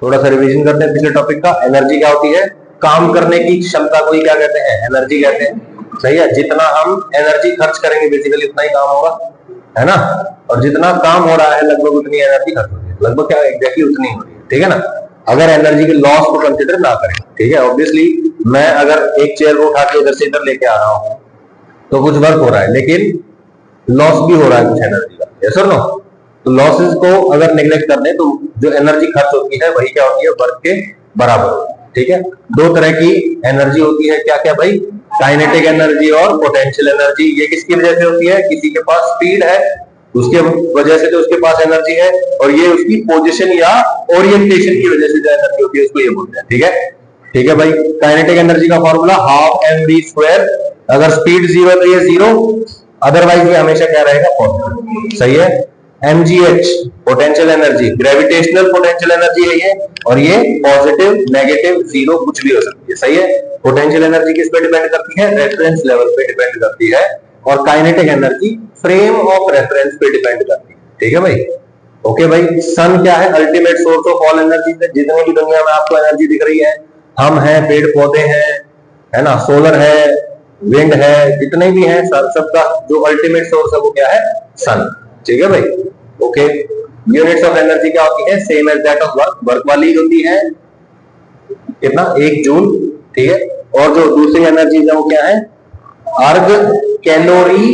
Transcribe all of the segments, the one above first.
थोड़ा सा रिवीजन करते हैं पिछले टॉपिक का। एनर्जी क्या होती है? काम करने की क्षमता को ही क्या कहते हैं? एनर्जी कहते हैं। सही है, जितना हम एनर्जी खर्च करेंगे बेसिकली उतना ही काम होगा, है ना। और जितना काम हो रहा है लगभग उतनी एनर्जी खर्च हो रही है, लगभग क्या एग्जैक्टली उतनी हो रही है, ठीक है ना। अगर एनर्जी के लॉस को कंसिडर ना करें, ठीक है। ऑब्वियसली मैं अगर एक चेयर को उठा के इधर से इधर लेके आ रहा हूं तो कुछ वर्क हो रहा है, लेकिन लॉस भी हो रहा है कुछ एनर्जी का, यस और नो। तो लॉसेस को अगर नेग्लेक्ट कर दें तो जो एनर्जी खर्च होती है वही क्या होती है? वर्क के बराबर होती है, ठीक है। दो तरह की एनर्जी होती है, क्या क्या भाई? काइनेटिक एनर्जी और पोटेंशियल एनर्जी। ये किसकी वजह से होती है? किसी के पास स्पीड है उसके वजह से तो उसके पास एनर्जी है, और ये उसकी पोजीशन या ओरिएंटेशन की वजह से जो एनर्जी होती है उसको ये बोलते हैं, ठीक है। ठीक है भाई, काइनेटिक एनर्जी का फॉर्मूला हाफ mv स्क्वायर। अगर स्पीड जीरो तो ये जीरो, अदरवाइज ये हमेशा क्या रहेगा? पॉजिटिव। सही है। mgh potential energy, gravitational potential energy है ये, और ये पॉजिटिव, नेगेटिव, जीरो कुछ भी हो सकती है। सही है। पोटेंशियल एनर्जी किस पे डिपेंड करती है? रेफरेंस लेवल पे डिपेंड करती है, और kinetic energy frame of reference पे डिपेंड करती है, ठीक है भाई। ओके भाई, सन क्या है? Ultimate source of all energy. जितनी भी दुनिया में आपको एनर्जी दिख रही है, हम हैं, पेड़ पौधे हैं, है ना, सोलर है, विंड है, जितने भी हैं सबका जो अल्टीमेट सोर्स है वो क्या है? सन, ठीक है भाई। ओके, यूनिट्स ऑफ एनर्जी क्या होती है? Same as that of work. Work वाली होती है कितना? 1 जूल, ठीक है। और जो दूसरी एनर्जी है वो क्या है? अर्ग, calorie,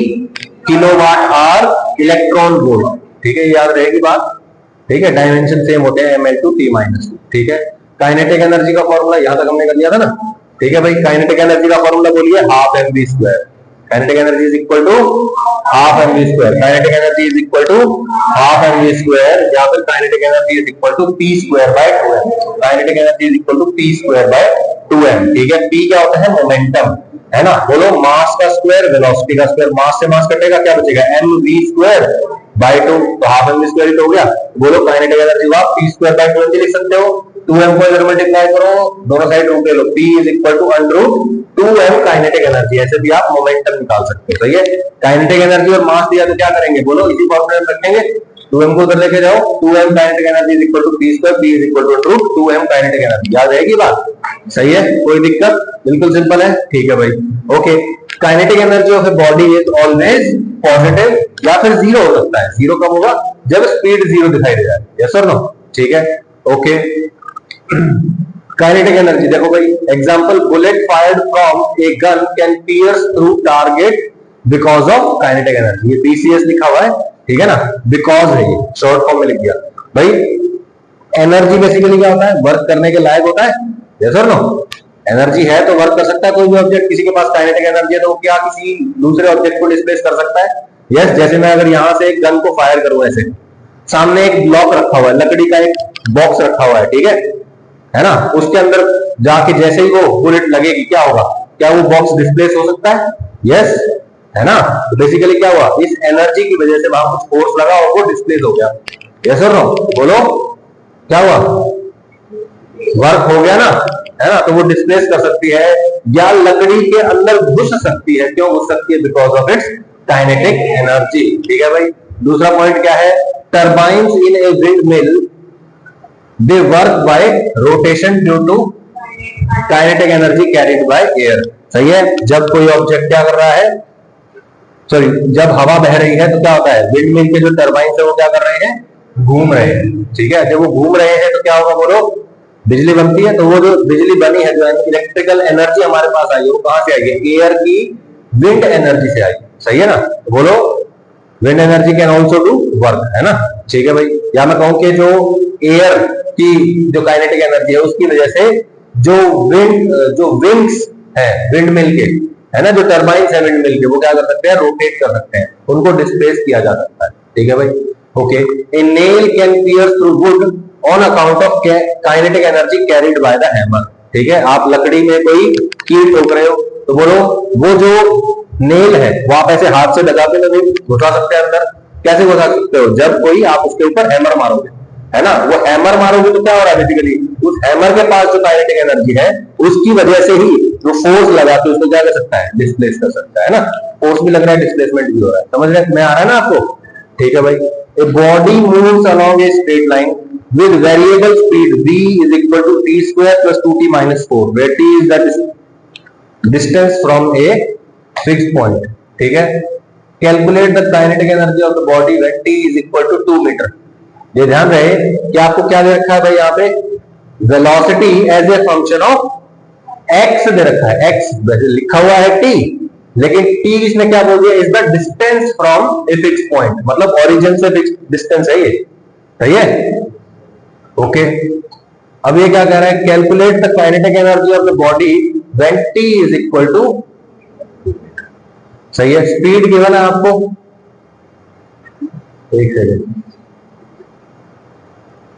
kilowatt hour, electron volt, ठीक है। याद रहेगी बात, ठीक है। डायमेंशन सेम होते हैं, ml2 t-2, ठीक है। काइनेटिक एनर्जी का फॉर्मूला यहां तक हमने कर लिया था ना, ठीक है भाई। काइनेटिक एनर्जी का फॉर्मूला बोलिए, half mv square. Kinetic energy is equal to half mv square. Kinetic energy is equal to half mv square, या फिर kinetic energy is equal to p square by 2m। Kinetic energy is equal to p square by 2m, ठीक है। p क्या होता है? Momentum, है ना। बोलो, मास का स्क्वायर, वेलोसिटी का स्क्वायर। मास से मास कटेगा, क्या बचेगा? mv स्क्वायर बाय 2, तो हाफ mv स्क्वायर ही तो हो गया। बोलो, काइनेटिक एनर्जी को आप p स्क्वायर बाय 2m लिख सकते हो। 2m को इधर मल्टीप्लाई करो, दोनों साइड रूट ले लो, p is equal to under root 2m kinetic energy. ऐसे भी आप मोमेंटम निकाल सकते हो, सही है। काइनेटिक एनर्जी और मास दिया तो क्या करेंगे? बोलो, इसी फॉर्मूले में रखेंगे। 2m को उधर लेके जाओ, 2m kinetic energy is equal to p square, p is equal to under root 2m kinetic energy. याद रहेगी बात? सही है, कोई दिक्कत? बिल्कुल सिंपल है, ठीक है भाई। Okay, kinetic energy of a body is always positive, या फिर जीरो हो सकता है। जीरो कब होगा? जब स्पीड जीरो दिखाई दे जाए, यस और नो, ठीक है। ओके, काइनेटिक एनर्जी देखो भाई, example, bullet fired from a gun can piers through target because of kinetic energy. ये बीसीएस लिखा हुआ है, ठीक है ना, बिकॉज है, ये शॉर्ट फॉर्म में लिख दिया भाई। एनर्जी बेसिकली क्या होता है? वर्क करने के लायक होता है, यस और नो। एनर्जी है तो वर्क कर सकता है कोई भी ऑब्जेक्ट। किसी के पास काइनेटिक एनर्जी है तो वो क्या किसी दूसरे ऑब्जेक्ट को डिस्प्लेस कर सकता है? यस। जैसे मैं अगर यहां से एक गन को फायर करूं, ऐसे सामने एक ब्लॉक रखा हुआ है, लकड़ी का एक बॉक्स रखा हुआ है, ठीक है ना। उसके अंदर जाके जैसे ही वो बुलेट लगेगी, क्या होगा? क्या वो बॉक्स डिस्प्लेस हो सकता है? यस, है ना। तो बेसिकली क्या हुआ? इस एनर्जी की वजह से वहां कुछ फोर्स लगा और वो डिस्प्लेस हो गया, यस और नो। बोलो, क्या हुआ? वर्क हो गया ना, है ना। तो वो डिस्प्लेस कर सकती है, या लकड़ी के अंदर घुस सकती है। क्यों घुस सकती है? Because of its kinetic energy, ठीक है भाई। दूसरा पॉइंट क्या है? Turbines in a windmill they work by rotation due to kinetic energy carried by air. सही है। जब कोई ऑब्जेक्ट क्या कर रहा है, सॉरी, जब हवा बह रही है तो क्या होता है? विंड मिल के जो टर्बाइन्स है वो क्या कर रहे हैं? घूम रहे हैं, ठीक है। जब वो घूम रहे हैं तो क्या होगा? बोलो, बिजली बनती है। तो वो जो बिजली बनी है, जो इलेक्ट्रिकल एनर्जी हमारे पास आई है, वो कहां से आई है? एयर की विंड एनर्जी से आई, सही है ना। बोलो, wind energy can also do work, है ना, ठीक है भाई। या मैं कहूं कि जो एयर की जो काइनेटिक एनर्जी है उसकी वजह से जो विंग्स है विंड मिल के, है ना, जो टर्बाइन्स है विंड मिल के, वो क्या कर सकते हैं? रोटेट कर सकते हैं, उनको डिस्प्लेस किया जा सकता है, ठीक है भाई। Okay, A nail can piers through would on account of kinetic energy carried by the hammer, ठीक है। आप लकड़ी में कोई कील ठोक रहे हो तो बोलो, वो जो नेल है वो आप ऐसे हाथ से लगा के नहीं घुसा सकते अंदर। कैसे घुसा सकते हो? जब कोई आप उसके ऊपर हैमर मारोगे, है ना। वो हैमर मारोगे तो क्या हो रहा है? बेसिकली उस हैमर के पास जो काइनेटिक एनर्जी है उसकी वजह से ही जो फोर्स लगा के उसको क्या कर सकता है? डिस्प्लेस कर सकता है ना। फोर्स भी लग रहा है, डिस्प्लेसमेंट भी हो रहा है। समझ रहे में आ रहा है ना आपको? ठीक है भाई। A body moves along a straight line with variable speed v is equal to t square plus 2t minus 4 where t is the distance from a fixed point. ठीक है, calculate the kinetic energy of the body when t is equal to 2 metre. ये ध्यान रहे कि आपको क्या दे रखा है भाई, यहाँ पे velocity as a function of x दे रखा है. x लिखा हुआ है t, लेकिन t इसने क्या बोल दिया, is the distance from a fix point, मतलब ओरिजिन से फिक्स डिस्टेंस है ये. सही है, ओके. अब ये क्या कह रहा है, calculate the kinetic energy of the body when t is equal to. सही है, स्पीड गिवन है आपको, एक सेकेंड,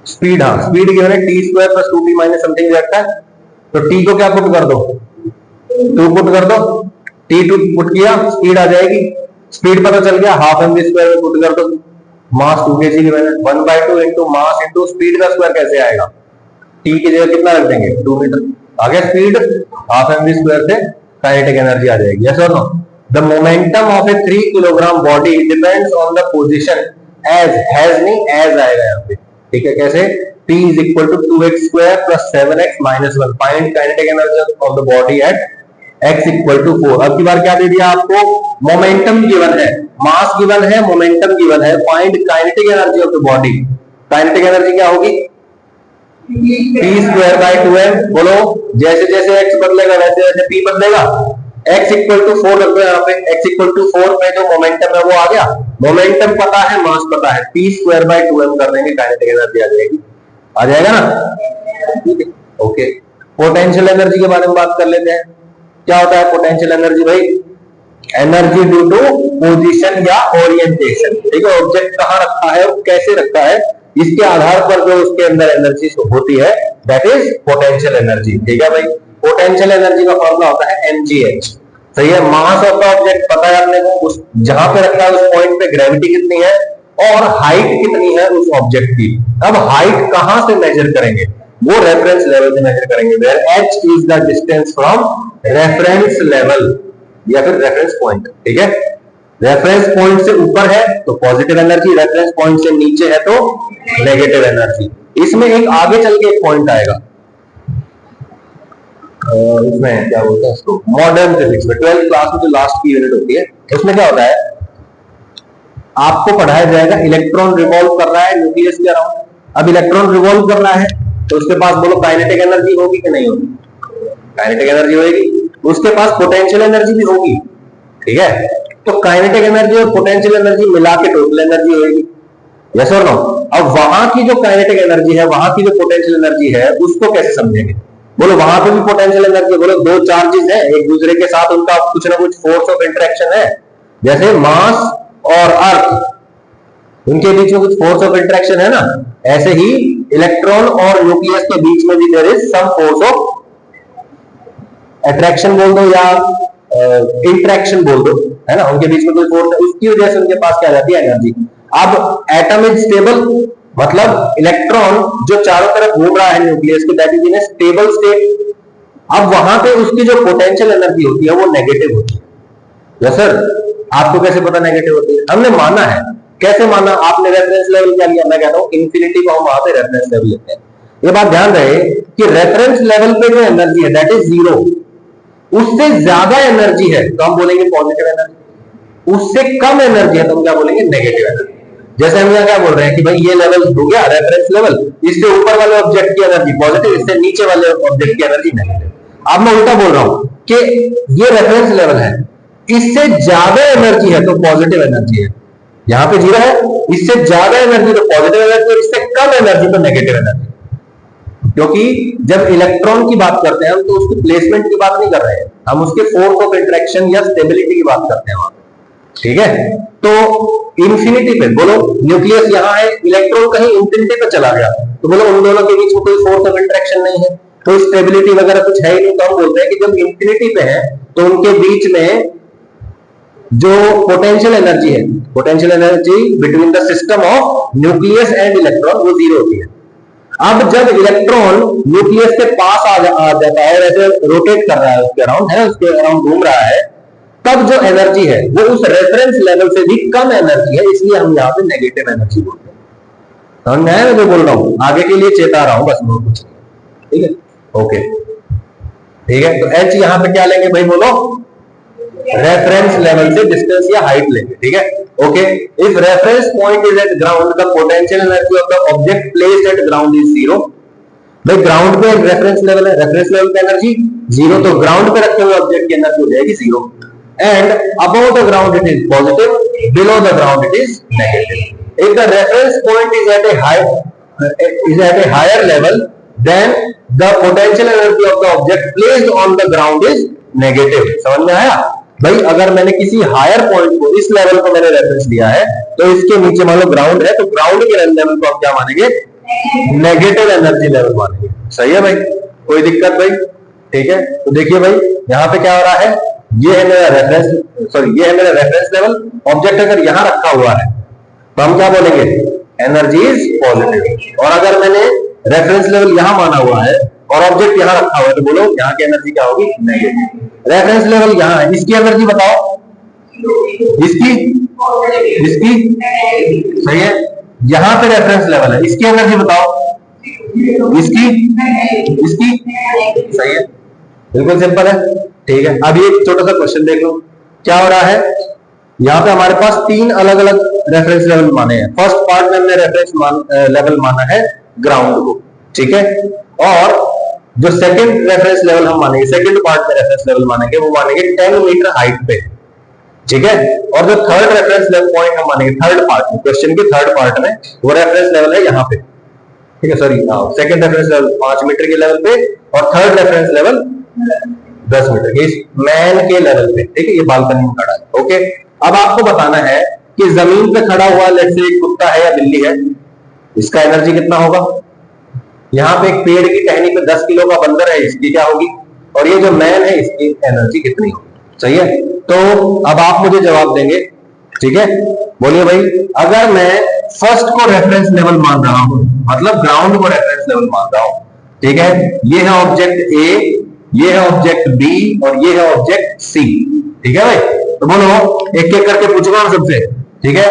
स्पीड, हाँ स्पीड गिवन है T square plus 2t minus something रहता है. तो t को क्या पुट कर दो, 2 पुट कर दो, t2 पुट किया, स्पीड आ जाएगी. स्पीड पता चल गया, हाफ एम वी स्क्वायर में पुट कर दो. मास 2 kg गिवन है, 1/2 इंटू मास इंटू स्पीड का स्क्वायर कैसे आएगा, t की जगह कितना रख देंगे, 2 मीटर. आ गया speed, half M V square से काइनेटिक एनर्जी आ जाएगी. यस और no. The momentum of a 3 kilogram body depends on the position as, has नहीं एज आएगा यहाँ पे. ठीक है, कैसे, t is equal to 2x square plus 7x minus 1. Find kinetic energy of the body at x equal to 4. अब की बार क्या दे दिया आपको, मोमेंटम गिवन है, मास गिवन है, मोमेंटम गिवन है. Find kinetic energy of the body. Kinetic energy क्या होगी, p स्क्वायर बाय 2m. बोलो, जैसे जैसे x बदलेगा वैसे वैसे p बदलेगा. x इक्वल टू 4 रख दो यहाँ पे, x इक्वल टू 4 पे जो मोमेंटम है वो आ गया. मोमेंटम पता है, मास पता है, p स्क्वायर बाय 2m कर देंगे, काइनेटिक एनर्जी आ जाएगी. आ जाएगा ना, ठीक है, ओके. पोटेंशियल एनर्जी के बारे में बात कर लेते हैं. क्या होता है पोटेंशियल एनर्जी भाई, एनर्जी ड्यू टू पोजीशन या ओरिएंटेशन. ठीक है, ऑब्जेक्ट कहाँ रखा है और कैसे रखा है, इसके आधार पर जो उसके अंदर एनर्जी होती है, दैट इज पोटेंशियल एनर्जी. ठीक है भाई, पोटेंशियल एनर्जी का फॉर्मूला होता है mgh. सही है, मास ऑफ द ऑब्जेक्ट पता है अपने को, उस जहां पे रखा है उस पॉइंट पे ग्रेविटी कितनी है और हाइट कितनी है उस ऑब्जेक्ट की. अब हाइट कहां से मेजर करेंगे, वो रेफरेंस लेवल से मेजर करेंगे, where h is the distance from reference level या फिर रेफरेंस पॉइंट. ठीक है, रेफरेंस पॉइंट से ऊपर है तो पॉजिटिव एनर्जी, रेफरेंस पॉइंट से नीचे है तो नेगेटिव एनर्जी. इसमें एक आगे चल के एक पॉइंट आएगा, इसमें क्या बोलते हैं इसको, मॉडर्न फिजिक्स में 12th क्लास में जो लास्ट की यूनिट होती है, उसमें क्या होता है, आपको पढ़ाया जाएगा इलेक्ट्रॉन रिवॉल्व कर रहा है न्यूक्लियस के अराउंड. अब इलेक्ट्रॉन रिवॉल्व कर रहा है तो उसके पास बोलो काइनेटिक एनर्जी होगी कि नहीं होगी, काइनेटिक एनर्जी होगी. उसके पास पोटेंशियल एनर्जी भी होगी. ठीक है, तो काइनेटिक एनर्जी और पोटेंशियल एनर्जी मिला के टोटल एनर्जी होगी. यस और नो. अब वहां की जो काइनेटिक एनर्जी है, वहां की जो पोटेंशियल एनर्जी है, उसको कैसे समझेंगे, बोलो वहां पे भी पोटेंशियल एनर्जी, बोलो दो चार्जेस हैं एक दूसरे के साथ, उनका कुछ ना कुछ फोर्स ऑफ इंटरेक्शन है. जैसे मास और अर्थ, उनके बीच में कुछ फोर्स ऑफ इंटरेक्शन है ना, ऐसे ही इलेक्ट्रॉन और न्यूक्लियस के बीच में भी there is some force of attraction बोल दो या इंटरेक्शन बोल दो, है ना. उनके बीच में कोई फोर्स है, उसकी वजह से उनके पास क्या जाती है, एनर्जी. अब एटम इज स्टेबल, मतलब इलेक्ट्रॉन जो चारों तरफ घूम रहा है न्यूक्लियस के, that is in A stable state. अब वहां पे उसकी जो पोटेंशियल एनर्जी होती है वो नेगेटिव होती है. यस सर, आपको कैसे पता नेगेटिव होती है, हमने माना है. कैसे माना, आपने रेफरेंस लेवल क्या लिया, मैं कहता हूं इन्फिनिटी को हम वहां पे रेफरेंस लेवल लेते हैं. ये बात ध्यान रहे कि रेफरेंस लेवल पे जो एनर्जी है दैट इज 0, उससे ज्यादा एनर्जी है तो हम बोलेंगे पॉजिटिव एनर्जी, उससे कम एनर्जी है तो हम क्या बोलेंगे, नेगेटिव एनर्जी. जैसे हम यहाँ क्या बोल रहे हैं कि भाई ये लेवल हो गया रेफरेंस लेवल, इससे ऊपर वाले ऑब्जेक्ट की एनर्जी पॉजिटिव, इससे नीचे वाले ऑब्जेक्ट की एनर्जी नेगेटिव. अब मैं उल्टा बोल रहा हूं कि ये रेफरेंस लेवल है, इससे ज्यादा एनर्जी है तो पॉजिटिव एनर्जी है. यहाँ पे 0 है, इससे ज्यादा एनर्जी तो पॉजिटिव एनर्जी और इससे कम एनर्जी तो नेगेटिव एनर्जी. क्योंकि जब इलेक्ट्रॉन की बात करते हैं हम तो उसकी प्लेसमेंट की बात नहीं कर रहे हैं, हम उसके फोर्स ऑफ इंटरेक्शन या स्टेबिलिटी की बात करते हैं वहां. ठीक है, तो इंफिनिटी पे बोलो न्यूक्लियस यहाँ है, इलेक्ट्रॉन कहीं इंफिनिटी पे चला गया, तो बोलो उन दोनों के बीच में कोई फोर्स ऑफ इंटरेक्शन नहीं है, कोई स्टेबिलिटी वगैरह कुछ है ही नहीं. तो हम बोलते हैं कि जब इंफिनिटी पे है तो उनके बीच में जो पोटेंशियल एनर्जी है, potential energy between the system of nucleus and electron, वो 0 होती है. अब जब इलेक्ट्रॉन न्यूक्लियस के पास आ जाता है, वैसे रोटेट कर रहा है उसके अराउंड, है उसके अराउंड घूम रहा है, तब जो एनर्जी है वो उस रेफरेंस लेवल से भी कम एनर्जी है, इसलिए हम यहाँ पे नेगेटिव एनर्जी बोलते हैं. समझ में आया मैं जो बोल रहा हूं? आगे के लिए चेता रहा हूं बस, मैं कुछ नहीं। ठीक है, ओके, ठीक है। तो एच यहां पे क्या लेंगे भाई, बोलो? रेफरेंस लेवल से डिस्टेंस या हाइट लेंगे। ठीक है, okay. If reference point is eight ground, the potential energy of the object placed at ground is zero. भाई ग्राउंड पे रेफरेंस लेवल है, रेफरेंस लेवल की एनर्जी जीरो, तो ग्राउंड पे रखे हुए ऑब्जेक्ट की एनर्जी हो जाएगी zero. And above the ground it is positive, below the ground it is negative. If the reference point is at a higher level, then the potential energy of the object placed on the ground is negative। समझ में आया भाई? अगर मैंने किसी higher point को, इस level को मैंने रेफरेंस लिया है, तो इसके नीचे मान लो ग्राउंड है, तो ग्राउंड के लेवल को हम क्या मानेंगे? नेगेटिव एनर्जी लेवल मानेंगे। सही है भाई, कोई दिक्कत भाई? ठीक है, तो देखिए भाई यहां पे क्या हो रहा है, ये है मेरा रेफरेंस, सॉरी ये है मेरा रेफरेंस लेवल। ऑब्जेक्ट अगर यहां रखा हुआ है तो हम क्या बोलेंगे? Energy is positive. और अगर मैंने रेफरेंस लेवल यहां माना हुआ है और ऑब्जेक्ट यहां रखा हुआ है, तो बोलो यहां की एनर्जी क्या होगी? नेगेटिव। रेफरेंस लेवल यहां है, इसकी एनर्जी बताओ? इसकी इसकी सही है। यहां पे रेफरेंस लेवल है, इसकी एनर्जी बताओ? इसकी इसकी सही है, बिल्कुल सिंपल है। ठीक है, अभी एक छोटा सा क्वेश्चन देख लो, क्या हो रहा है। यहाँ पे हमारे पास तीन अलग अलग रेफरेंस लेवल माने हैं। फर्स्ट पार्ट में हमने रेफरेंस लेवल माना है ग्राउंड को, ठीक है। और जो सेकंड रेफरेंस लेवल हम मानेंगे, सेकंड पार्ट में रेफरेंस लेवल मानेंगे, वो मानेंगे 10 मीटर हाइट पे, ठीक है। और जो थर्ड रेफरेंस लेवल पॉइंट हम मानेंगे थर्ड पार्ट में, क्वेश्चन के थर्ड पार्ट में, वो रेफरेंस लेवल है यहाँ पे, ठीक है। Sorry, second reference level 5 metre के लेवल पे और थर्ड रेफरेंस लेवल 10 मीटर के, इस मैन के लेवल पे, ठीक है। ये बालकनी में खड़ा है, ओके। अब आपको बताना है कि जमीन पे खड़ा हुआ लेट्स से एक कुत्ता है या बिल्ली है, इसका एनर्जी कितना होगा। यहाँ पे एक पेड़ की टहनी पे 10 किलो का बंदर है, इसकी क्या होगी। और ये जो मैन है इसकी एनर्जी कितनी होगी, सही है। तो अब आप मुझे जवाब देंगे, ठीक है। बोलिए भाई, अगर मैं फर्स्ट को रेफरेंस लेवल मान रहा हूं, मतलब ग्राउंड को रेफरेंस लेवल मान रहा हूं, ठीक है। ये है ऑब्जेक्ट ए, ये है ऑब्जेक्ट बी और ये है ऑब्जेक्ट सी, ठीक है भाई। तो बोलो एक एक करके पूछूंगा सबसे, ठीक है।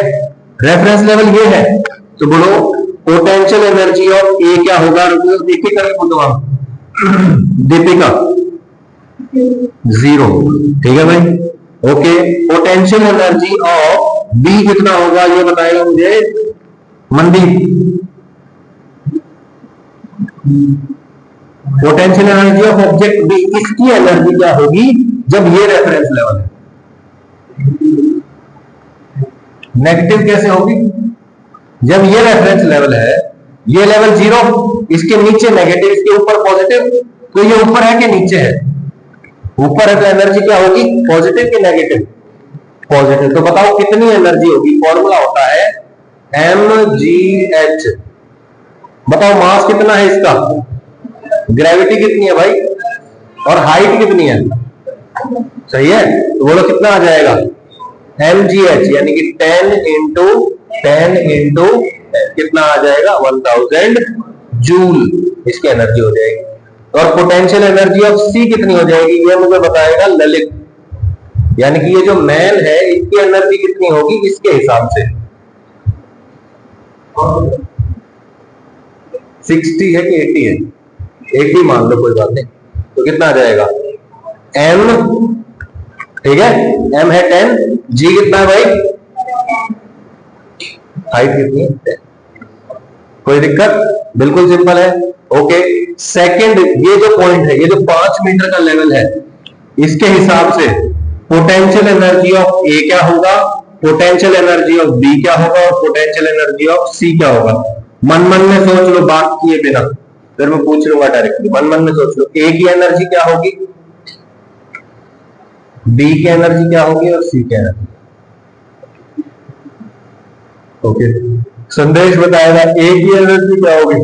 रेफरेंस लेवल ये है, तो बोलो पोटेंशियल एनर्जी ऑफ ए क्या होगा, एक एक करके पूछूंगा। दीपिका 0, ठीक है भाई, okay. Potential energy of B कितना होगा, ये बताएगा मुझे Mandeep. Potential energy of object B, इसकी एनर्जी क्या होगी जब ये रेफरेंस लेवल है। नेगेटिव कैसे होगी, जब ये रेफरेंस लेवल है, ये लेवल 0, इसके नीचे नेगेटिव, इसके ऊपर पॉजिटिव, तो ये ऊपर है कि नीचे है, ऊपर है, तो एनर्जी क्या होगी, पॉजिटिव कि नेगेटिव, पॉजिटिव। तो बताओ कितनी एनर्जी होगी। फॉर्मूला होता है mgh। बताओ मास कितना है इसका, ग्रेविटी कितनी है भाई, और हाइट कितनी है, सही है। तो बोलो कितना आ जाएगा, mgh यानी कि 10 इंटू 10 इंटू कितना आ जाएगा, 1000 जूल इसकी एनर्जी हो जाएगी। और पोटेंशियल एनर्जी ऑफ सी कितनी हो जाएगी, ये मुझे बताएगा ललित, यानी कि ये जो मैन है इसकी एनर्जी कितनी होगी इसके हिसाब से। 60 है कि 80 है, 80 मान लो, कोई बात नहीं। तो कितना आ जाएगा, m, ठीक है, m है 10, g कितना है भाई, हाइट कितनी है, कोई दिक्कत, बिल्कुल सिंपल है, ओके। सेकंड, ये जो पॉइंट है, ये जो 5 मीटर का लेवल है, इसके हिसाब से पोटेंशियल एनर्जी ऑफ ए क्या होगा, पोटेंशियल एनर्जी ऑफ बी क्या होगा और पोटेंशियल एनर्जी ऑफ सी क्या होगा। मन मन में सोच लो, बात किए बिना, फिर मैं पूछ लूंगा डायरेक्टली। मन मन में सोच लो, ए की एनर्जी क्या होगी, बी की एनर्जी क्या होगी और सी की एनर्जी, ओके। संदेश बताएगा ए की एनर्जी क्या होगी,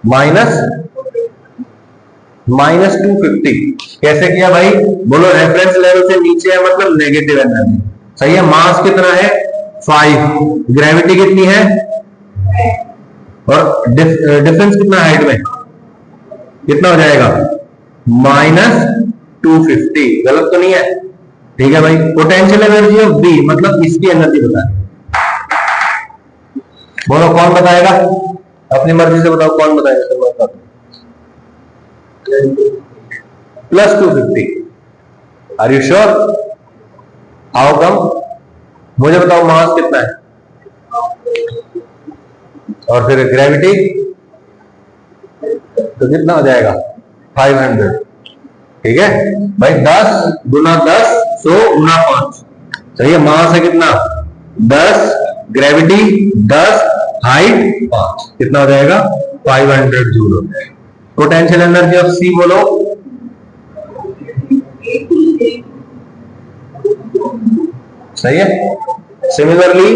-250। कैसे किया भाई, बोलो रेफरेंस लेवल से नीचे है मतलब नेगेटिव एनर्जी, सही है। मास कितना है 5, ग्रेविटी कितनी है, और डिफरेंस कितना हाइट में, कितना हो जाएगा, -250। गलत तो नहीं है, ठीक है भाई। पोटेंशियल एनर्जी ऑफ बी मतलब इसकी एनर्जी बता, बोलो कौन बताएगा, अपनी मर्जी से बताओ कौन बताएगा। Plus 250। Are you sure? How come? मुझे बताओ मास कितना है और फिर ग्रेविटी तो कितना हो जाएगा 500। ठीक है भाई, 10 गुना 10 100 गुना 5। सही है, मास है कितना 10, ग्रेविटी 10, हाइट 5, कितना हो जाएगा 500 जूल हो जाएगा। पोटेंशियल एनर्जी ऑफ सी बोलो। सही है। सिमिलरली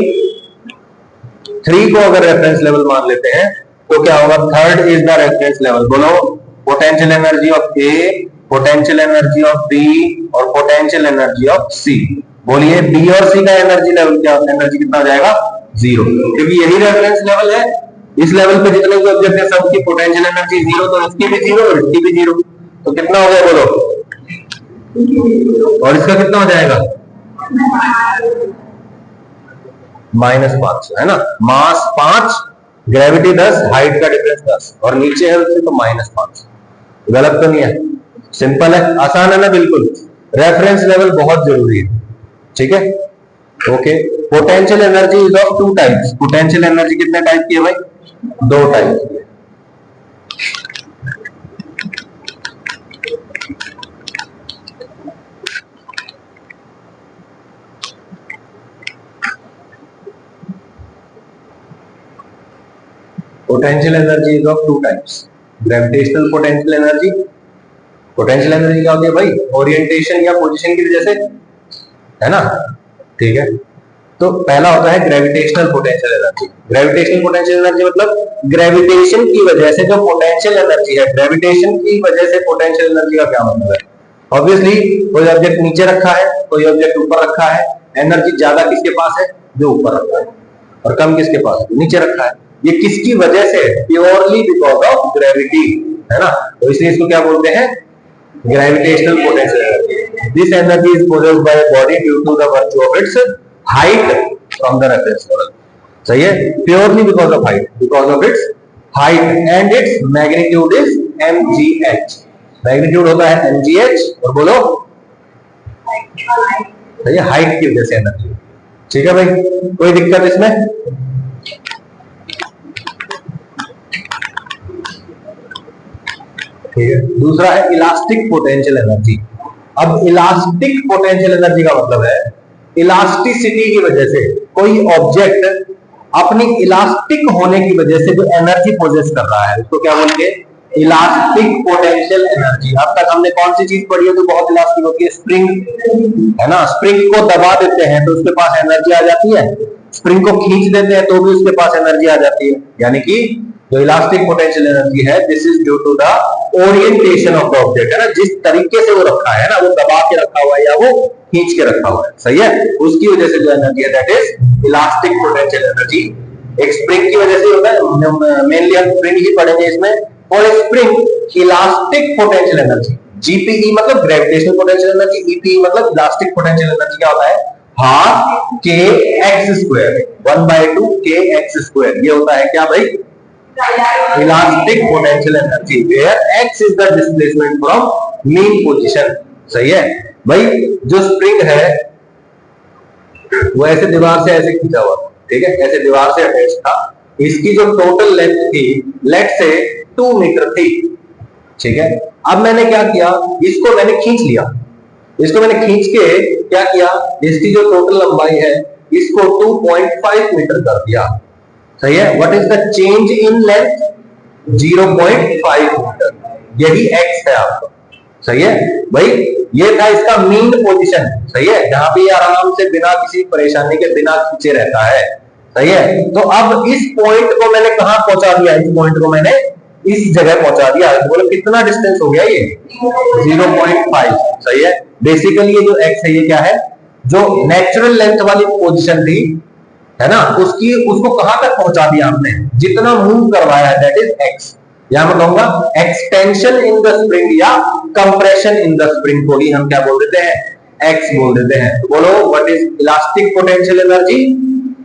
3 को अगर रेफरेंस लेवल मान लेते हैं तो क्या होगा, third is the reference level. बोलो potential energy of A, potential energy of B और पोटेंशियल एनर्जी ऑफ सी। बोलिए बी और सी का एनर्जी लेवल क्या, एनर्जी कितना हो जाएगा 0, क्योंकि यही रेफरेंस लेवल है। इस लेवल पे जितने भी ऑब्जेक्ट है सबकी पोटेंशियल एनर्जी 0, तो इसकी भी 0 और इसकी भी 0, तो कितना हो गया बोलो, और इसका कितना हो जाएगा -500, है ना। मास 5, ग्रेविटी 10, हाइट का डिफरेंस 10 और नीचे है उससे तो -500। गलत तो नहीं है, सिंपल है, आसान है ना बिल्कुल। रेफरेंस लेवल बहुत जरूरी है। ठीक है, okay. Potential energy is of 2 types. Potential energy कितने टाइप की है भाई, 2 टाइप की है। Potential energy is of 2 types. Gravitational potential energy. Potential energy क्या होती है भाई, ओरिएंटेशन या पोजीशन की वजह से, है ना। ठीक है, तो पहला होता है gravitational potential energy. Gravitational potential energy मतलब ग्रेविटेशन की वजह से जो पोटेंशियल एनर्जी है, ग्रेविटेशन की वजह से पोटेंशियल एनर्जी का क्या मतलब है। ऑब्वियसली कोई ऑब्जेक्ट नीचे रखा है, कोई ऑब्जेक्ट ऊपर रखा है, एनर्जी ज्यादा किसके पास है, जो ऊपर रखा है, और कम किसके पास है, नीचे रखा है। ये किसकी वजह से, प्योरली बिकॉज ऑफ ग्रेविटी, है ना। तो इसलिए इसको क्या बोलते हैं, gravitational potential energy. This energy is possessed by a body due to the virtue of its height from the reference level. सही है, purely because of height, because of its height and its magnitude is mgh। Magnitude होता है mgh, और बोलो सही है, height की वजह से एनर्जी। ठीक है भाई, कोई दिक्कत इसमें? ठीक है, दूसरा है इलास्टिक पोटेंशियल एनर्जी। अब इलास्टिक पोटेंशियल एनर्जी का मतलब है इलास्टिसिटी की वजह से कोई ऑब्जेक्ट अपनी इलास्टिक होने की वजह से जो एनर्जी पोजेस कर रहा है उसको क्या बोलेंगे, इलास्टिक पोटेंशियल एनर्जी। अब तक हमने कौन सी चीज पढ़ी है जो बहुत इलास्टिक होती है, स्प्रिंग, है ना। स्प्रिंग को दबा देते हैं तो उसके पास एनर्जी आ जाती है, स्प्रिंग को खींच देते हैं तो भी उसके पास एनर्जी आ जाती है। यानी कि जो इलास्टिक पोटेंशियल एनर्जी है, this is due to the orientation of the object, है ना। जिस तरीके से वो रखा है ना, वो दबा के रखा हुआ है या वो खींच के रखा हुआ है, सही है, उसकी वजह से जो एनर्जी है that is elastic potential energy. एक स्प्रिंग की वजह से होता है, मेनली हम स्प्रिंग ही पढ़ेंगे इसमें। और spring elastic potential energy, GPE मतलब ग्रेविटेशनल पोटेंशियल एनर्जी, ईपीई मतलब इलास्टिक पोटेंशियल एनर्जी क्या होता है, हाफ के एक्स स्क्वायर, 1/2 के एक्स स्क्वायर। ये होता है क्या भाई, elastic potential energy, where X is the displacement from mean position. सही है भाई, जो स्प्रिंग है वो ऐसे दीवार से ऐसे खींचा हुआ, ठीक है, ऐसे दीवार से अटैच था। इसकी जो टोटल लेंथ थी, लेट से 2 मीटर थी, ठीक है। अब मैंने क्या किया, इसको मैंने खींच लिया, इसको मैंने खींच के क्या किया, इसकी जो टोटल लंबाई है इसको 2.5 मीटर कर दिया। सही है, what is the change in length, 0.5 metre. यही x है आपका। सही है भाई, ये था इसका मीन पोजीशन। सही है, जहां पे आराम से बिना किसी परेशानी के बिना खींचे रहता है। सही है, तो अब इस पॉइंट को मैंने कहां पहुंचा दिया, इस पॉइंट को मैंने इस जगह पहुंचा दिया। तो बोलो कितना डिस्टेंस हो गया ये, 0.5। सही है, बेसिकली ये जो x है ये क्या है, जो नेचुरल लेंथ वाली पोजीशन थी, है ना, उसको कहां तक पहुंचा दिया हमने, जितना मूव करवाया है दैट इज x। या मैं कहूंगा एक्सटेंशन इन द स्प्रिंग या कंप्रेशन इन द स्प्रिंग को ही हम क्या बोल देते हैं, x बोल देते हैं। तो बोलो what is elastic potential energy,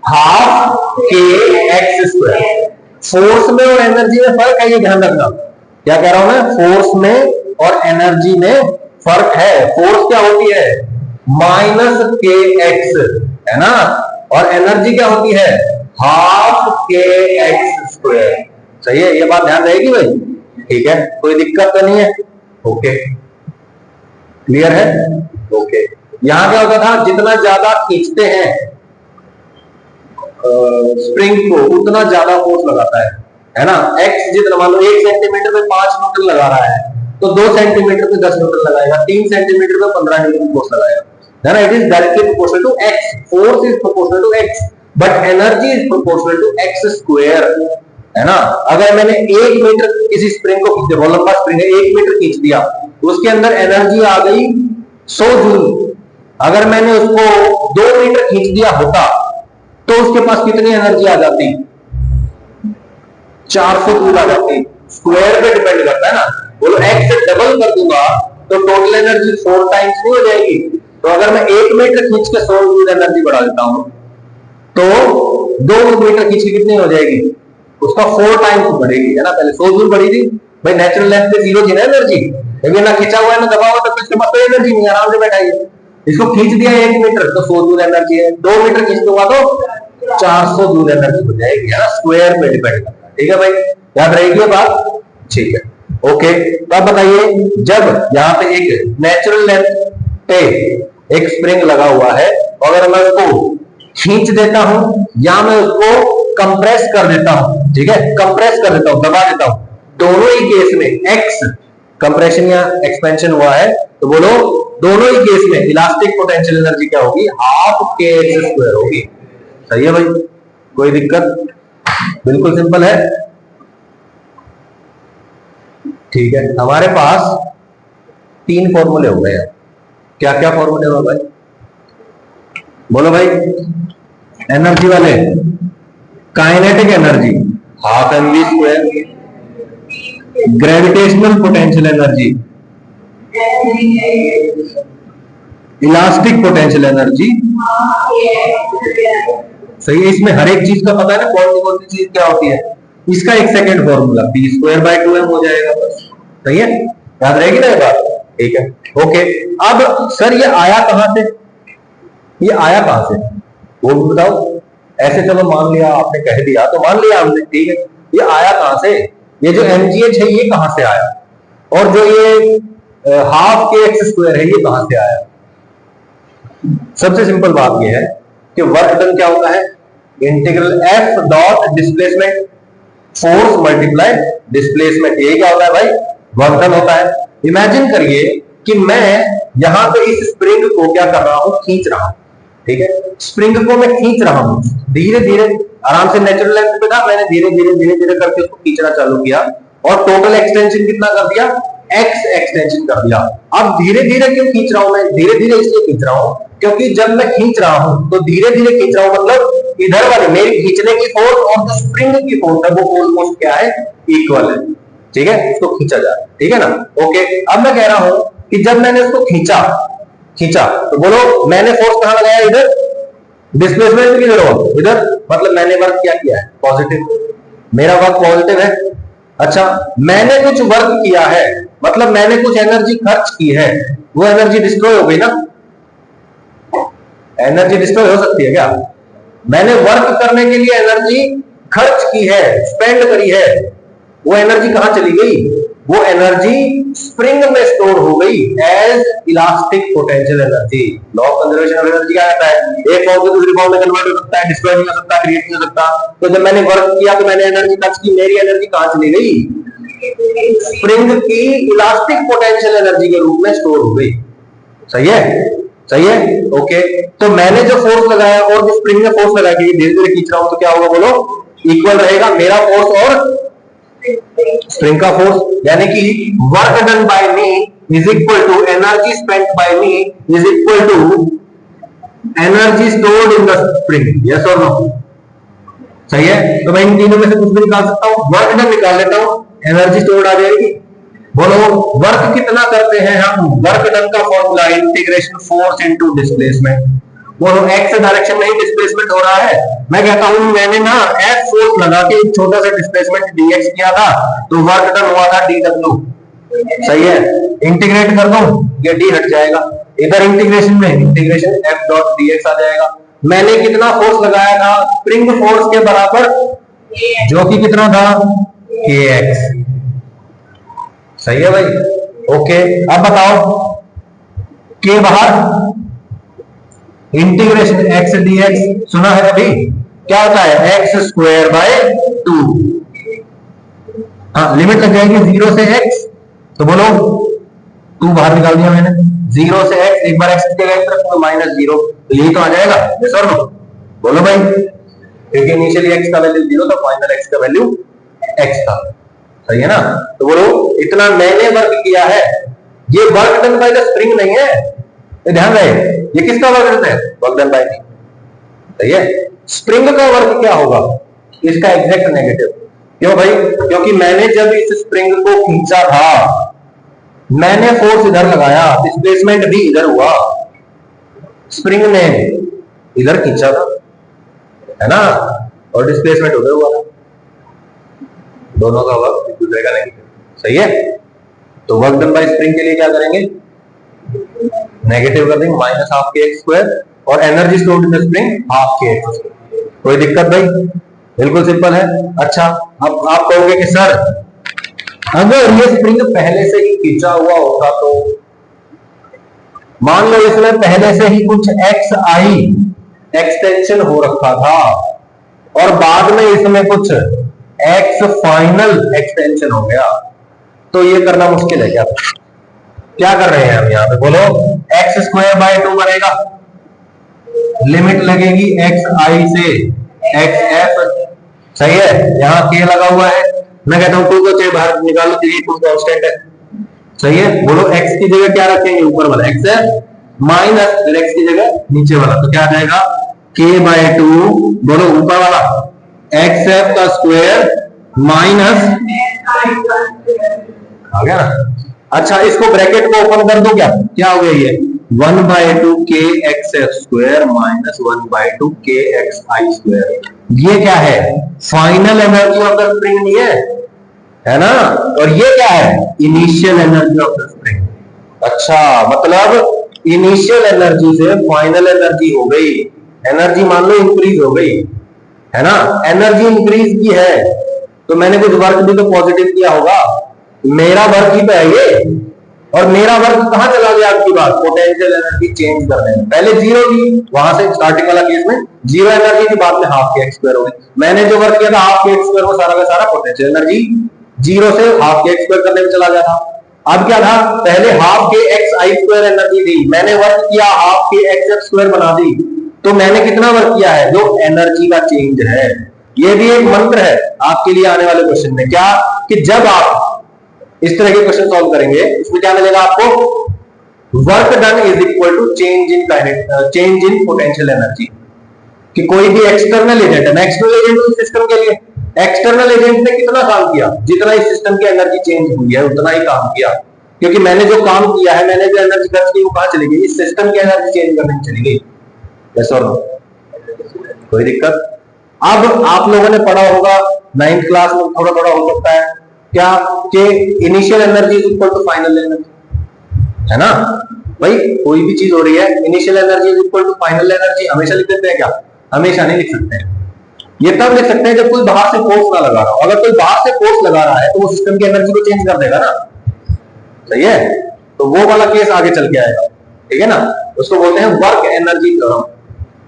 half K X square. Force में और एनर्जी में फर्क है, ये ध्यान रखना। क्या कह रहा हूं मैं? फोर्स में और एनर्जी में फर्क है। फोर्स क्या होती है? माइनस के एक्स, है ना, और एनर्जी क्या होती है? Half K X square. सही है, ये बात ध्यान रहेगी भाई? ठीक है, कोई दिक्कत तो नहीं है? ओके, क्लियर है? ओके, यहां क्या होता था? जितना ज्यादा खींचते हैं स्प्रिंग को उतना ज्यादा फोर्स लगाता है ना। एक्स जितना, मान लो 1 सेंटीमीटर पे 5 न्यूटन लगा रहा है, तो 2 सेंटीमीटर पे 10 न्यूटन लगाएगा, 3 सेंटीमीटर पे 15 न्यूटन फोर्स लगाएगा, है ना। It is directly proportional to X. Force is proportional to X, but energy is proportional to X square, है ना। अगर मैंने 1 मीटर किसी स्प्रिंग को खींच दिया, बहुत लंबा स्प्रिंग है, 1 मीटर खींच दिया, उसके अंदर एनर्जी आ गई 100 जूल। अगर मैंने उसको 2 मीटर खींच दिया होता तो उसके पास कितनी एनर्जी आ जाती? 400 जूल आ जाती। स्क्वायर पे डिपेंड करता है ना। बोलो एक्स से डबल कर दूंगा तो टोटल एनर्जी 4 टाइम्स नहीं हो जाएगी? तो अगर मैं 1 मीटर खींच के 100 जूल एनर्जी बढ़ा देता हूं तो 2 मीटर खींच के कितनी हो जाएगी? उसका 4 टाइम्स बढ़ेगी, है ना। पहले 100 जूल बढ़ी थी भाई, नेचुरल लेंथ पे 0 थी ना एनर्जी, लेकिन ना खींचा हुआ है ना दबा हुआ, तो इसके पास कोई एनर्जी नहीं, आराम से बैठा है। इसको खींच दिया 1 मीटर तो 100 जूल एनर्जी है, 2 मीटर खींच दूंगा तो 400 जूल एनर्जी हो जाएगी, है ना। स्क्वायर पे डिपेंड करता है, ठीक है भाई, याद रहेगी ये बात? ठीक है, ओके। तो अब बताइए, जब यहाँ पे एक नेचुरल लेंथ पे एक स्प्रिंग लगा हुआ है, अगर मैं उसको खींच देता हूं या मैं उसको कंप्रेस कर देता हूं, ठीक है, कंप्रेस कर देता हूं, दबा देता हूं, दोनों ही केस में एक्स कंप्रेशन या एक्सपेंशन हुआ है, तो बोलो दोनों ही केस में इलास्टिक पोटेंशियल एनर्जी क्या होगी? हाफ के एक्स स्क्वायर होगी। सही है भाई, कोई दिक्कत? बिल्कुल सिंपल है, ठीक है। हमारे पास 3 फॉर्मूले हो गए हैं। क्या क्या फॉर्मूले हो भाई? बोलो भाई। एनर्जी वाले, kinetic energy half M V square, gravitational potential energy, elastic potential energy. सही है, इसमें हर एक चीज का पता है ना, कौन सी चीज क्या होती है। इसका एक second formula P square by 2m हो जाएगा बस। सही है, याद रहेगी ना ये बात? ठीक है, ओके। अब सर ये आया कहां से? ये आया कहां से वो भी बताओ। ऐसे चलो मान लिया आपने, कह दिया तो मान लिया हमने, ठीक है। ये आया कहां से? ये जो mgh है ये कहां से आया? और जो ये हाफ के एक्स स्क्वायर है ये कहां से आया? सबसे सिंपल बात ये है कि वर्क डन क्या होता है? Integral F dot displacement force multiply displacement. ये क्या होता है भाई? वर्क डन होता है। इमेजिन करिए कि मैं यहां पे इस स्प्रिंग को क्या कर रहा हूं? खींच रहा हूं, ठीक है। स्प्रिंग को मैं खींच रहा हूं धीरे धीरे, आराम से नेचुरल लेंथ पे था, मैंने धीरे धीरे करके उसको खींचना चालू किया और टोटल एक्सटेंशन कितना कर दिया? एक्स एक्सटेंशन कर दिया। अब धीरे धीरे क्यों खींच रहा हूं मैं? धीरे धीरे इसलिए खींच रहा हूं क्योंकि जब मैं खींच रहा हूं तो धीरे धीरे खींच रहा हूं, मतलब इधर वाले मेरी खींचने की फोर्स और जो स्प्रिंग की फोर्स है वो ऑलमोस्ट क्या है? इक्वल है, ठीक है। उसको खींचा जा रहा है, ठीक है ना। ओके, अब मैं कह रहा हूं कि जब मैंने उसको खींचा तो बोलो मैंने फोर्स कहां लगाया? इधर। डिस्प्लेसमेंट किधर हो? इधर। मतलब मैंने वर्क क्या किया है? पॉजिटिव। मेरा वर्क पॉजिटिव है। अच्छा, मैंने कुछ वर्क किया है मतलब मैंने कुछ एनर्जी खर्च की है, वो एनर्जी डिस्ट्रॉय हो गई ना। एनर्जी डिस्ट्रॉय हो सकती है क्या? मैंने वर्क करने के लिए एनर्जी खर्च की है, स्पेंड करी है, वो एनर्जी कहां चली गई? वो एनर्जी स्प्रिंग में स्टोर हो गई as elastic potential energy. Law of conservation of energy क्या कहता है? एक फॉर्म से दूसरी फॉर्म में कन्वर्ट हो सकता है, डिस्ट्रॉय नहीं हो सकता, क्रिएट नहीं हो सकता। तो जब मैंने वर्क किया तो मैंने एनर्जी खर्च की, मेरी एनर्जी कहां चली गई? स्प्रिंग की इलास्टिक पोटेंशियल एनर्जी के रूप में स्टोर हो गई। सही है, सही है, ओके। तो मैंने जो फोर्स लगाया और जो स्प्रिंग ने फोर्स लगाया, धीरे धीरे खींच रहा हूं तो क्या होगा बोलो? इक्वल रहेगा मेरा फोर्स और स्प्रिंग का फोर्स, यानी कि work done by me is equal to energy spent by me is equal to energy stored in the spring. Yes और नो? सही है, तो मैं इन तीनों में से कुछ भी निकाल सकता हूं, वर्क डन निकाल लेता हूं, एनर्जी स्टोर्ड आ जाएगी। बोलो वर्क कितना करते हैं हम? वर्क डन का formula integration force into displacement. बोलो एक्स डायरेक्शन में ही डिस्प्लेसमेंट हो रहा है। मैं कहता हूं मैंने ना एफ फोर्स लगा के एक छोटा सा डिस्प्लेसमेंट डीएक्स किया था, तो वर्क डन हुआ था डी डब्ल्यू। सही है, इंटीग्रेट कर दो, ये डी हट जाएगा, इधर इंटीग्रेशन में इंटीग्रेशन एफ डॉट डीएक्स आ जाएगा। मैंने कितना फोर्स लगाया था, स्प्रिंग फोर्स के बराबर, जो कि कितना था, के एक्स। सही है भाई, ओके। अब बताओ के बाहर, इंटीग्रेशन एक्स डीएक्स सुना है अभी, क्या होता है, एक्स स्क्वायर बाय 2। हाँ, लिमिट लग जाएगी 0 से x, तो बोलो 2 बाहर निकाल दिया मैंने, 0 से x, एक बार x की जगह एक तरफ -0, तो यही तो आ जाएगा। यस और नो, बोलो भाई, क्योंकि इनिशियली x का वैल्यू 0 था, फाइनल x का वैल्यू x था। सही है ना, तो बोलो इतना मैंने वर्क किया है, ये work done by the spring नहीं है, ध्यान रहे, ये किसका वर्क डन है, वर्क डन बाय मी। सही है, स्प्रिंग का वर्क क्या होगा, इसका एग्जैक्ट नेगेटिव। क्यों भाई, क्योंकि मैंने जब इस स्प्रिंग को खींचा था, मैंने फोर्स इधर लगाया, डिस्प्लेसमेंट भी इधर हुआ, स्प्रिंग ने इधर खींचा था, है ना, और डिस्प्लेसमेंट उधर हुआ, दोनों का वर्क एक दूसरे का नेगेटिव। सही है, तो वर्क डन बाय स्प्रिंग के लिए क्या करेंगे, नेगेटिव कर देंगे, -12 kx², और energy stored in the spring 12 kx²। कोई दिक्कत भाई, बिल्कुल सिंपल है। अच्छा, अब आप कहोगे कि सर अगर ये स्प्रिंग पहले से ही खींचा हुआ होता, तो मान लो इसमें पहले से ही कुछ एक्स आई एक्सटेंशन हो रखा था, और बाद में इसमें कुछ एक्स फाइनल एक्सटेंशन हो गया, तो ये करना मुश्किल है। क्या कर रहे हैं हम यहाँ पे, बोलो x²/2 बनेगा, लिमिट लगेगी एक्स आई से एक्स एफ। सही है, यहाँ के लगा हुआ है, मैं कहता हूं 2 को चाहे बाहर निकालो, 2 कांस्टेंट है। सही है, बोलो x की जगह क्या रखेंगे, ऊपर वाला एक्स है, माइनस फिर x की जगह नीचे वाला, तो क्या आ जाएगा, k/2, बोलो ऊपर वाला एक्स एफ का स्क्वायर माइनस, आ गया ना। अच्छा, इसको ब्रैकेट को ओपन कर दो, क्या हो गया ये, 1/2 kx² माइनस 1/2 kxi²। ये क्या है, final energy of the spring नहीं है ना, और ये क्या है, initial energy of the spring. अच्छा, मतलब इनिशियल एनर्जी से फाइनल एनर्जी हो गई, एनर्जी मान लो इंक्रीज हो गई, है ना, एनर्जी इंक्रीज की है, तो मैंने कुछ वर्क भी तो पॉजिटिव किया होगा, मेरा वर्क ही तो है ये, और मेरा वर्क कहां चला गया, आपकी बात पोटेंशियल एनर्जी चेंज करने में, पहले 0 थी, वहां से स्टार्टिंग वाला केस में 0 एनर्जी थी, बाद में 12 kx² हो गई। मैंने जो वर्क किया था 12 kx², वो सारा का सारा पोटेंशियल एनर्जी 0 से 12 kx² करने में चला गया था। अब क्या था, पहले 12 kxi² एनर्जी थी, मैंने वर्क किया 12 kxf² बना दी, तो मैंने कितना वर्क किया है, जो एनर्जी का चेंज है। ये भी एक मंत्र है आपके लिए आने वाले क्वेश्चन में, क्या, कि जब आप इस तरह के क्वेश्चन सॉल्व करेंगे, उसमें क्या मिलेगा आपको, work done is equal to change in potential energy. कि कोई भी एक्सटर्नल एजेंट है, एक्सटर्नल एजेंट इस सिस्टम के लिए, एक्सटर्नल एजेंट ने कितना काम किया, जितना इस सिस्टम की एनर्जी चेंज हुई है उतना ही काम किया, क्योंकि मैंने जो काम किया है, मैंने जो एनर्जी खर्च की, वो कहां चली गई, इस सिस्टम की एनर्जी चेंज करने में चली गई। यस और नो, कोई दिक्कत। अब आप लोगों ने पढ़ा होगा 9th क्लास में, थोड़ा थोड़ा हो सकता है, क्या, कि initial energy is equal to final energy, है ना भाई, कोई भी चीज हो रही है, initial energy is equal to final energy हमेशा लिख देते हैं क्या, हमेशा नहीं लिख सकते हैं। ये तब लिख सकते हैं जब कोई बाहर से फोर्स ना लगा रहा हो, अगर कोई बाहर से फोर्स लगा रहा है तो वो सिस्टम की एनर्जी को चेंज कर देगा ना। सही है, तो वो वाला केस आगे चल के आएगा, ठीक है ना, उसको बोलते हैं वर्क एनर्जी थ्योरम।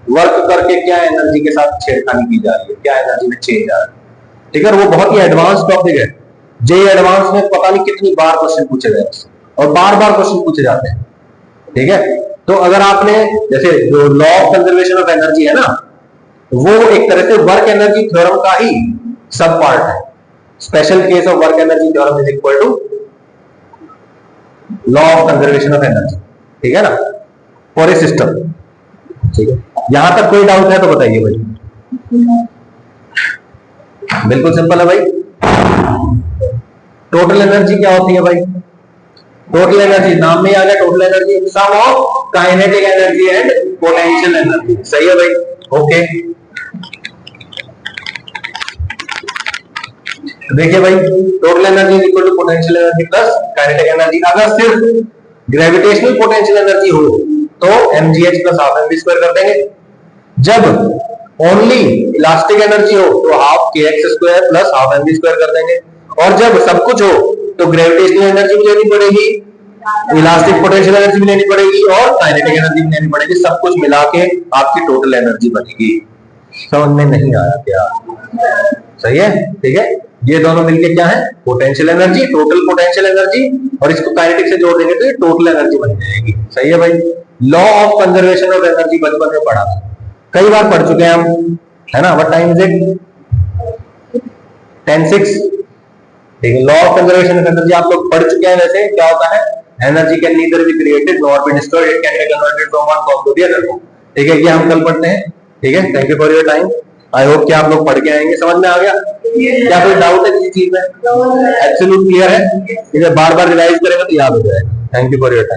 वर्क करके क्या एनर्जी के साथ छेड़खानी की जा रही है, क्या एनर्जी में चेंज आ रहा है, ठीक है। वो बहुत ही एडवांस टॉपिक है, जेईई एडवांस में पता नहीं कितनी बार क्वेश्चन पूछे गए, और बार बार क्वेश्चन पूछे जाते हैं, ठीक है। तो अगर आपने, जैसे जो law of conservation of energy है ना, वो एक तरह से वर्क एनर्जी थ्योरम का ही सब पार्ट है। Special case of work energy theorem is equal to law of conservation of energy, ठीक है ना, फॉर ए सिस्टम। ठीक है, यहां तक कोई डाउट है तो बताइए भाई। बिल्कुल सिंपल है भाई। टोटल एनर्जी क्या होती है भाई, टोटल एनर्जी नाम में ही आ गया, total energy sum of kinetic energy and potential energy. सही है भाई, ओके। देखिए भाई, total energy is equal to potential energy plus kinetic energy. अगर सिर्फ ग्रेविटेशनल पोटेंशियल एनर्जी हो तो mgh plus half M V square कर देंगे। जब ओनली इलास्टिक एनर्जी हो तो half K X square plus half M V square कर देंगे। और जब सब कुछ हो तो ग्रेविटेशनल एनर्जी भी लेनी पड़ेगी, इलास्टिक पोटेंशियल एनर्जी भी लेनी पड़ेगी और काइनेटिक एनर्जी भी लेनी पड़ेगी। सब कुछ मिला के आपकी टोटल एनर्जी बनेगी। समझ में नहीं आया क्या? सही है, ठीक है। ये दोनों मिलके क्या है? Potential energy, total potential energy, और इसको काइनेटिक से जोड़ देंगे तो ये टोटल एनर्जी बन जाएगी। सही है भाई। Law of conservation of energy बचपन में पढ़ा, कई बार पढ़ चुके हैं हम, है ना। What time is it? 10:06। ठीक है, law of conservation of energy आप लोग पढ़ चुके हैं। वैसे क्या होता है? Energy can neither be created not be destroyed, it can be converted from one form to the other. ठीक है, ये हम कल पढ़ते हैं। ठीक है, thank you for your time. I hope कि आप लोग पढ़ के आएंगे, समझ में आ गया। क्या कोई डाउट है किसी चीज में? एब्सोल्यूट क्लियर है। इसे बार बार रिवाइज करेंगे तो याद हो जाएगा। Thank you for your time.